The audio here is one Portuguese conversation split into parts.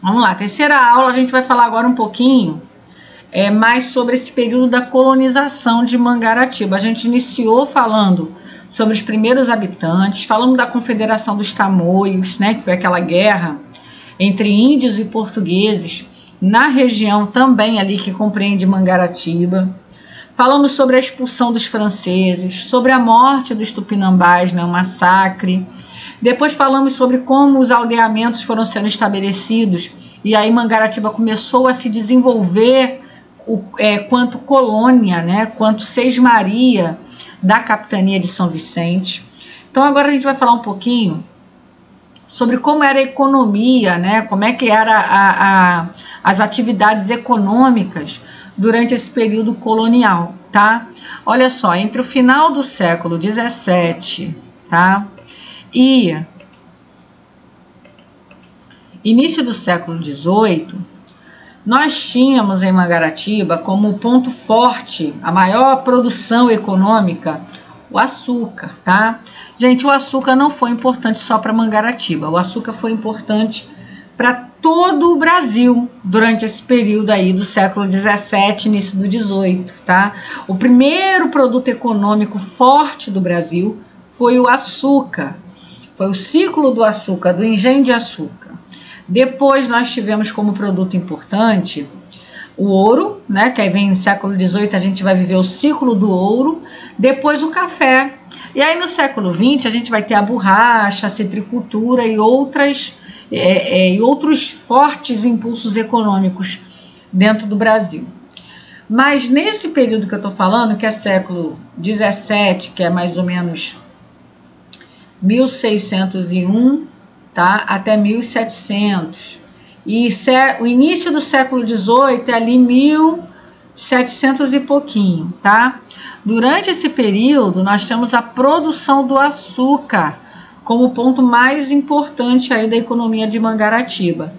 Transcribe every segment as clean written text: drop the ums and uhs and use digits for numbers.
Vamos lá, terceira aula, a gente vai falar agora um pouquinho mais sobre esse período da colonização de Mangaratiba. A gente iniciou falando sobre os primeiros habitantes, falamos da Confederação dos Tamoios, né, que foi aquela guerra entre índios e portugueses na região também ali que compreende Mangaratiba. Falamos sobre a expulsão dos franceses, sobre a morte dos tupinambás, né, o massacre. Depois falamos sobre como os aldeamentos foram sendo estabelecidos e aí Mangaratiba começou a se desenvolver quanto colônia, né, quanto sesmaria da capitania de São Vicente. Então agora a gente vai falar um pouquinho sobre como era a economia, né, como é que era as atividades econômicas durante esse período colonial, tá? Olha só, entre o final do século XVII, tá, e início do século XVIII, nós tínhamos em Mangaratiba como ponto forte, a maior produção econômica, o açúcar, tá? Gente, o açúcar não foi importante só para Mangaratiba, o açúcar foi importante para todo o Brasil durante esse período aí do século XVII, início do XVIII, tá? O primeiro produto econômico forte do Brasil foi o açúcar, foi o ciclo do açúcar, do engenho de açúcar. Depois nós tivemos como produto importante o ouro, né, que aí vem no século XVIII, a gente vai viver o ciclo do ouro, depois o café. E aí no século XX a gente vai ter a borracha, a citricultura e outros fortes impulsos econômicos dentro do Brasil. Mas nesse período que eu estou falando, que é século XVII, que é mais ou menos 1601, tá, até 1700, e o início do século XVIII é ali 1700 e pouquinho, tá? Durante esse período nós temos a produção do açúcar como ponto mais importante aí da economia de Mangaratiba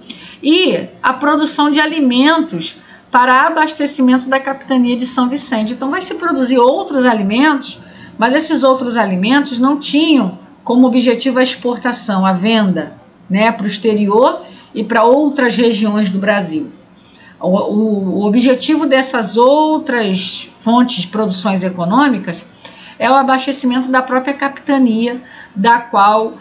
e a produção de alimentos para abastecimento da capitania de São Vicente. Então vai se produzir outros alimentos, mas esses outros alimentos não tinham como objetivo a exportação, a venda, né, para o exterior e para outras regiões do Brasil. O objetivo dessas outras fontes de produções econômicas é o abastecimento da própria capitania, da qual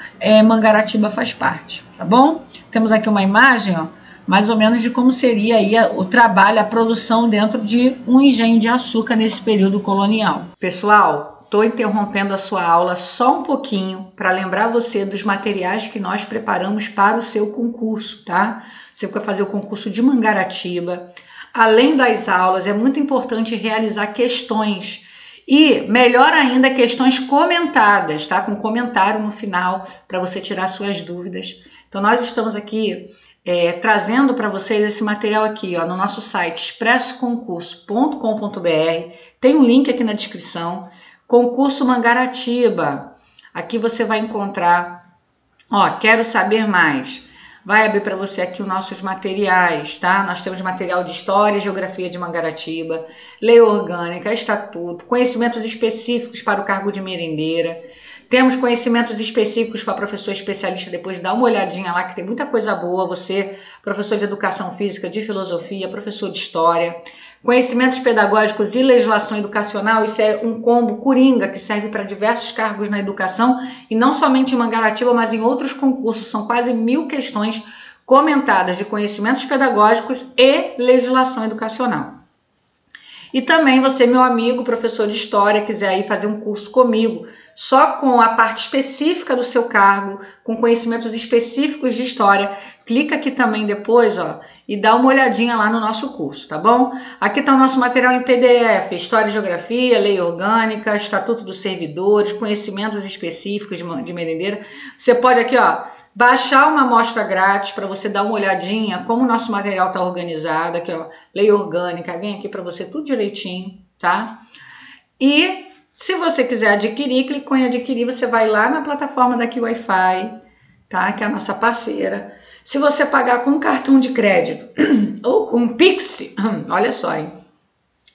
Mangaratiba faz parte, tá bom? Temos aqui uma imagem, ó, mais ou menos de como seria aí o trabalho, a produção dentro de um engenho de açúcar nesse período colonial. Pessoal, estou interrompendo a sua aula só um pouquinho para lembrar você dos materiais que nós preparamos para o seu concurso, tá? Você vai fazer o concurso de Mangaratiba. Além das aulas, é muito importante realizar questões e, melhor ainda, questões comentadas, tá? Com comentário no final para você tirar suas dúvidas. Então, nós estamos aqui trazendo para vocês esse material aqui, ó, no nosso site expressoconcurso.com.br. Tem um link aqui na descrição. Concurso Mangaratiba, aqui você vai encontrar, ó, quero saber mais, vai abrir para você aqui os nossos materiais, tá? Nós temos material de História e Geografia de Mangaratiba, Lei Orgânica, Estatuto, conhecimentos específicos para o cargo de merendeira, temos conhecimentos específicos para professor especialista, depois dá uma olhadinha lá que tem muita coisa boa, você, professor de Educação Física, de Filosofia, professor de História, conhecimentos pedagógicos e legislação educacional, isso é um combo coringa que serve para diversos cargos na educação e não somente em Mangaratiba, mas em outros concursos. São quase 1000 questões comentadas de conhecimentos pedagógicos e legislação educacional. E também você, meu amigo, professor de História, quiser aí fazer um curso comigo, só com a parte específica do seu cargo, com conhecimentos específicos de História, clica aqui também depois, ó, e dá uma olhadinha lá no nosso curso, tá bom? Aqui está o nosso material em PDF, História e Geografia, Lei Orgânica, Estatuto dos Servidores, conhecimentos específicos de merendeira. Você pode aqui, ó, baixar uma amostra grátis para você dar uma olhadinha como o nosso material está organizado, aqui, ó, Lei Orgânica, vem aqui para você tudo direitinho, tá? E se você quiser adquirir, clicou em adquirir, você vai lá na plataforma daqui Wi-Fi, tá? Que é a nossa parceira. Se você pagar com cartão de crédito ou com Pix, olha só, hein?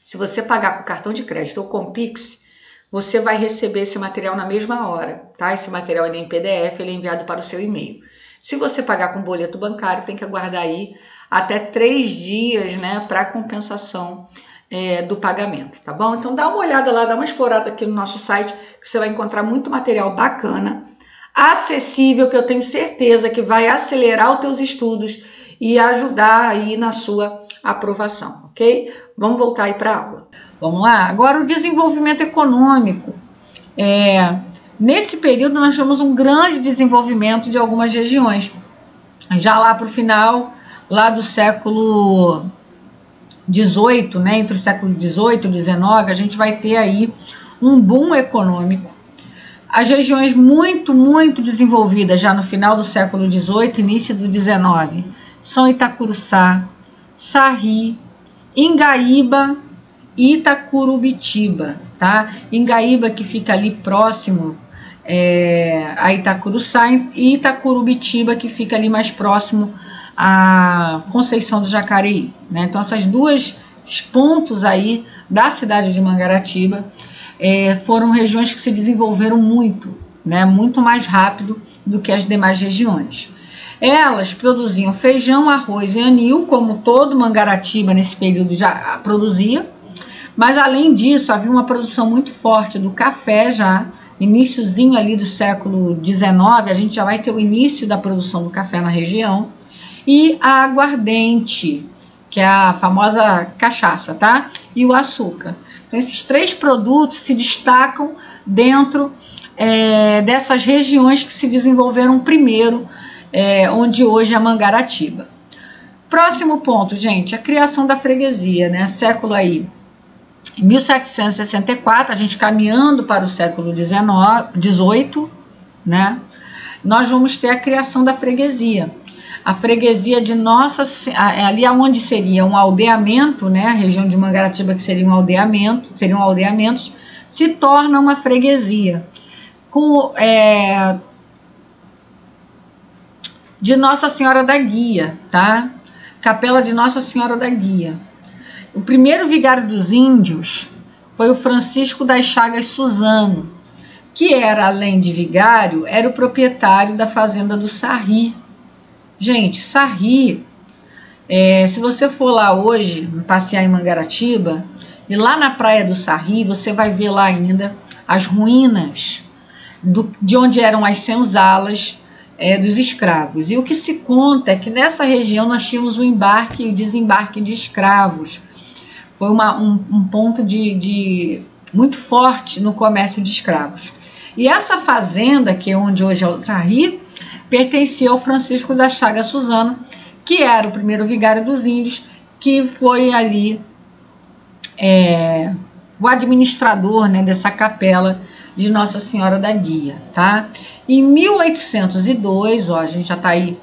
Se você pagar com cartão de crédito ou com Pix, você vai receber esse material na mesma hora, tá? Esse material ele é em PDF, ele é enviado para o seu e-mail. Se você pagar com boleto bancário, tem que aguardar aí até 3 dias, né, para compensação do pagamento, tá bom? Então dá uma olhada lá, dá uma explorada aqui no nosso site, que você vai encontrar muito material bacana, acessível, que eu tenho certeza que vai acelerar os teus estudos e ajudar aí na sua aprovação, ok? Vamos voltar aí para a aula. Vamos lá? Agora o desenvolvimento econômico. Nesse período nós tivemos um grande desenvolvimento de algumas regiões. Já lá para o final, lá do século XVIII, né, entre o século XVIII e XIX, a gente vai ter aí um boom econômico. As regiões muito desenvolvidas já no final do século XVIII, início do XIX, são Itacuruçá, Sarri, Ingaíba e Itacurubitiba, tá? Ingaíba, que fica ali próximo a Itacuruçá, e Itacurubitiba, que fica ali mais próximo a Conceição do Jacareí, né? Então esses pontos aí da cidade de Mangaratiba foram regiões que se desenvolveram muito, né? Muito mais rápido do que as demais regiões. Elas produziam feijão, arroz e anil, como todo Mangaratiba nesse período já produzia, mas além disso havia uma produção muito forte do café já, iniciozinho ali do século XIX, a gente já vai ter o início da produção do café na região, e a aguardente, que é a famosa cachaça, tá? E o açúcar. Então esses 3 produtos se destacam dentro dessas regiões que se desenvolveram primeiro, onde hoje é Mangaratiba. Próximo ponto, gente, a criação da freguesia, né? Século aí 1764, a gente caminhando para o século XVIII, né? Nós vamos ter a criação da freguesia. A freguesia de ali onde seria um aldeamento, né? A região de Mangaratiba, que seriam aldeamentos, se torna uma freguesia de Nossa Senhora da Guia, tá? Capela de Nossa Senhora da Guia. O primeiro vigário dos índios foi o Francisco das Chagas Suzano, que era, além de vigário, era o proprietário da fazenda do Sarri. Gente, Sarri, se você for lá hoje, passear em Mangaratiba, e lá na praia do Sarri, você vai ver lá ainda as ruínas de onde eram as senzalas dos escravos. E o que se conta é que nessa região nós tínhamos o embarque e o desembarque de escravos. Foi um ponto muito forte no comércio de escravos. E essa fazenda, que é onde hoje é o Sarri, pertencia ao Francisco da Chaga Suzano, que era o primeiro vigário dos índios, que foi ali o administrador, né, dessa capela de Nossa Senhora da Guia, tá? Em 1802, a gente já está aí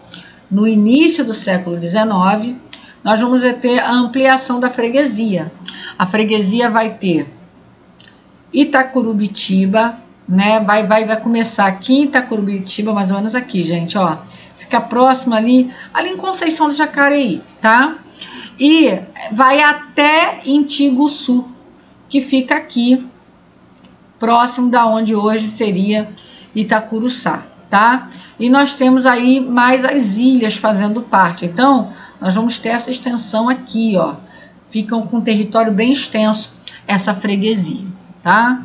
no início do século XIX, nós vamos ter a ampliação da freguesia. A freguesia vai ter Itacurubitiba, né? Vai começar aqui em Itacurubitiba, mais ou menos aqui, gente, ó. Fica próximo ali em Conceição do Jacareí, tá? E vai até Intiguçu, que fica aqui, próximo da onde hoje seria Itacuruçá, tá? E nós temos aí mais as ilhas fazendo parte. Então, nós vamos ter essa extensão aqui, ó. Ficam com um território bem extenso, essa freguesia, tá?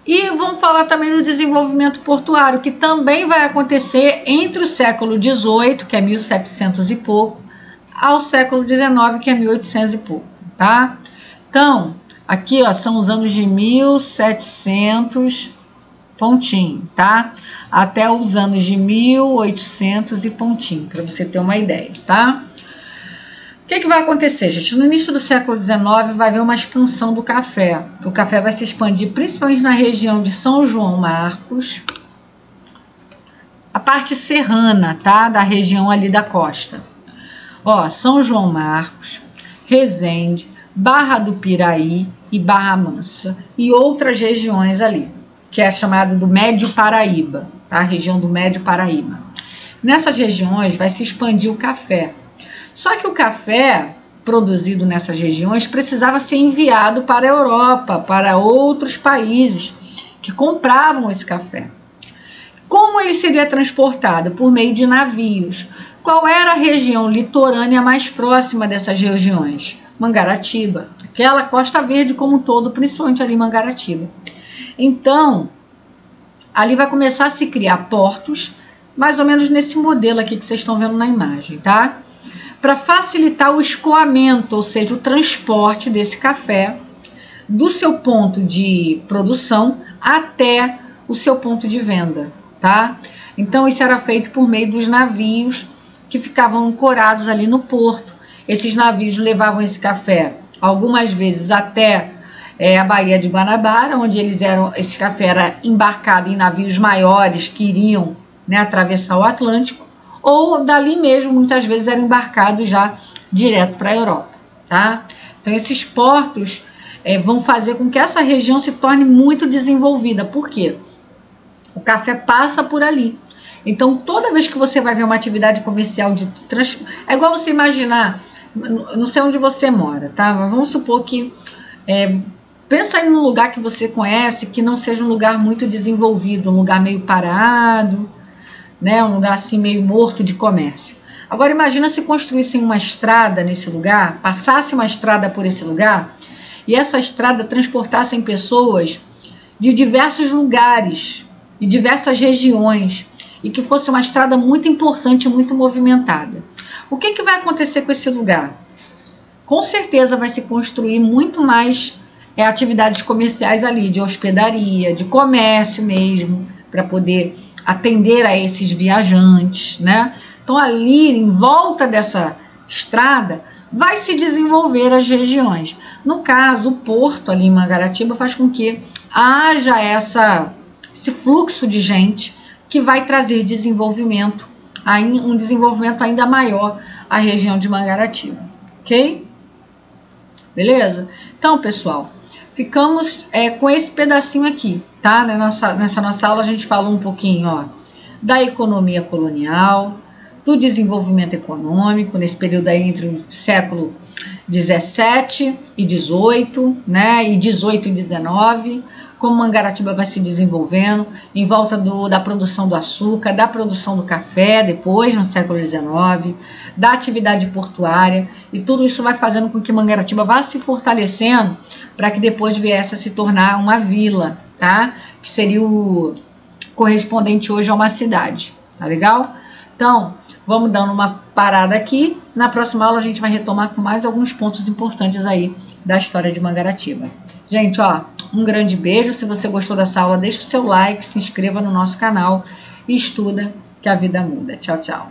E vamos falar também do desenvolvimento portuário, que também vai acontecer entre o século XVIII, que é 1700 e pouco, ao século XIX, que é 1800 e pouco, tá? Então, aqui, ó, são os anos de 1700, pontinho, tá? Até os anos de 1800 e pontinho, para você ter uma ideia, tá? O que vai acontecer, gente? No início do século XIX vai haver uma expansão do café. O café vai se expandir principalmente na região de São João Marcos, a parte serrana, tá? Da região ali da costa. Ó, São João Marcos, Resende, Barra do Piraí e Barra Mansa e outras regiões ali, que é chamado do Médio Paraíba, tá? A região do Médio Paraíba. Nessas regiões vai se expandir o café. Só que o café produzido nessas regiões precisava ser enviado para a Europa, para outros países que compravam esse café. Como ele seria transportado? Por meio de navios. Qual era a região litorânea mais próxima dessas regiões? Mangaratiba, aquela Costa Verde como um todo, principalmente ali em Mangaratiba. Então, ali vai começar a se criar portos, mais ou menos nesse modelo aqui que vocês estão vendo na imagem, tá? Para facilitar o escoamento, ou seja, o transporte desse café do seu ponto de produção até o seu ponto de venda, tá? Então, isso era feito por meio dos navios que ficavam ancorados ali no porto. Esses navios levavam esse café algumas vezes até a Baía de Guanabara, onde esse café era embarcado em navios maiores que iriam, né, atravessar o Atlântico, ou dali mesmo muitas vezes era embarcado já direto para a Europa, tá? Então esses portos vão fazer com que essa região se torne muito desenvolvida. Por quê? O café passa por ali. Então toda vez que você vai ver uma atividade comercial é igual você imaginar, não sei onde você mora, tá? Mas vamos supor que pensa aí num lugar que você conhece que não seja um lugar muito desenvolvido, um lugar meio parado, né? Um lugar assim meio morto de comércio. Agora imagina se construíssem uma estrada nesse lugar, passasse uma estrada por esse lugar e essa estrada transportassem pessoas de diversos lugares e diversas regiões e que fosse uma estrada muito importante, muito movimentada. O que vai acontecer com esse lugar? Com certeza vai se construir muito mais atividades comerciais ali, de hospedaria, de comércio mesmo, para poder atender a esses viajantes, né? Então ali em volta dessa estrada vai se desenvolver as regiões. No caso, o porto ali em Mangaratiba faz com que haja esse fluxo de gente que vai trazer desenvolvimento, um desenvolvimento ainda maior à região de Mangaratiba, ok? Beleza? Então, pessoal, ficamos com esse pedacinho aqui, tá? Nessa nossa aula a gente falou um pouquinho, ó, da economia colonial, do desenvolvimento econômico, nesse período aí entre o século 17 e 18, né? E 18 e 19, como Mangaratiba vai se desenvolvendo em volta da produção do açúcar, da produção do café, depois no século XIX, da atividade portuária, e tudo isso vai fazendo com que Mangaratiba vá se fortalecendo para que depois viesse a se tornar uma vila, tá? Que seria o correspondente hoje a uma cidade, tá legal? Então, vamos dando uma parada aqui. Na próxima aula a gente vai retomar com mais alguns pontos importantes aí da história de Mangaratiba. Gente, ó, um grande beijo. Se você gostou dessa aula, deixa o seu like, se inscreva no nosso canal e estuda que a vida muda. Tchau, tchau.